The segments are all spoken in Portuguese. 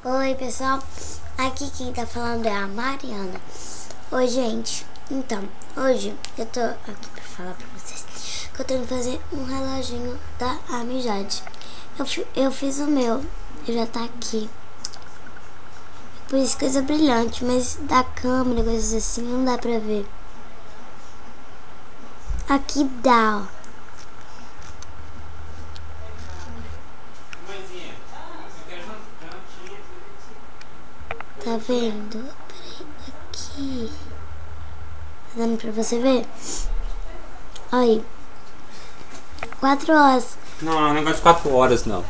Oi pessoal, aqui quem tá falando é a Mariana. Oi gente, então, hoje eu tô aqui pra falar pra vocês que eu tenho que fazer um reloginho da amizade. Eu fiz o meu, ele já tá aqui. Por isso coisa brilhante, mas da câmera, coisas assim, não dá pra ver. Aqui dá, ó. Tá vendo? Peraí, aqui. Tá dando pra você ver? Aí. 4 horas. Não, é um negócio de 4 horas, não.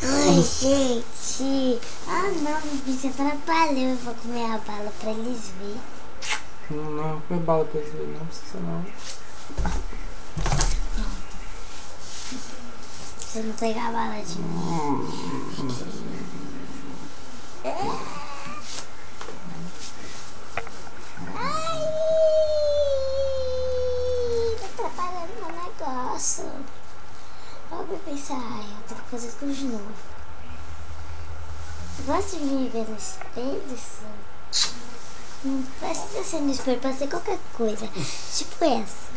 Ai, gente. Ah, não, você atrapalhou. Eu vou comer a bala pra eles verem. Não, foi bala pra eles verem, não precisa não. Você não pegar a bala de mim. Ai, tá atrapalhando meu negócio. Ó, bebê, sai. Eu tenho que fazer tudo de novo. Gosta de me ver no espelho, só? Não precisa ser no espelho, pode ser qualquer coisa. Tipo essa.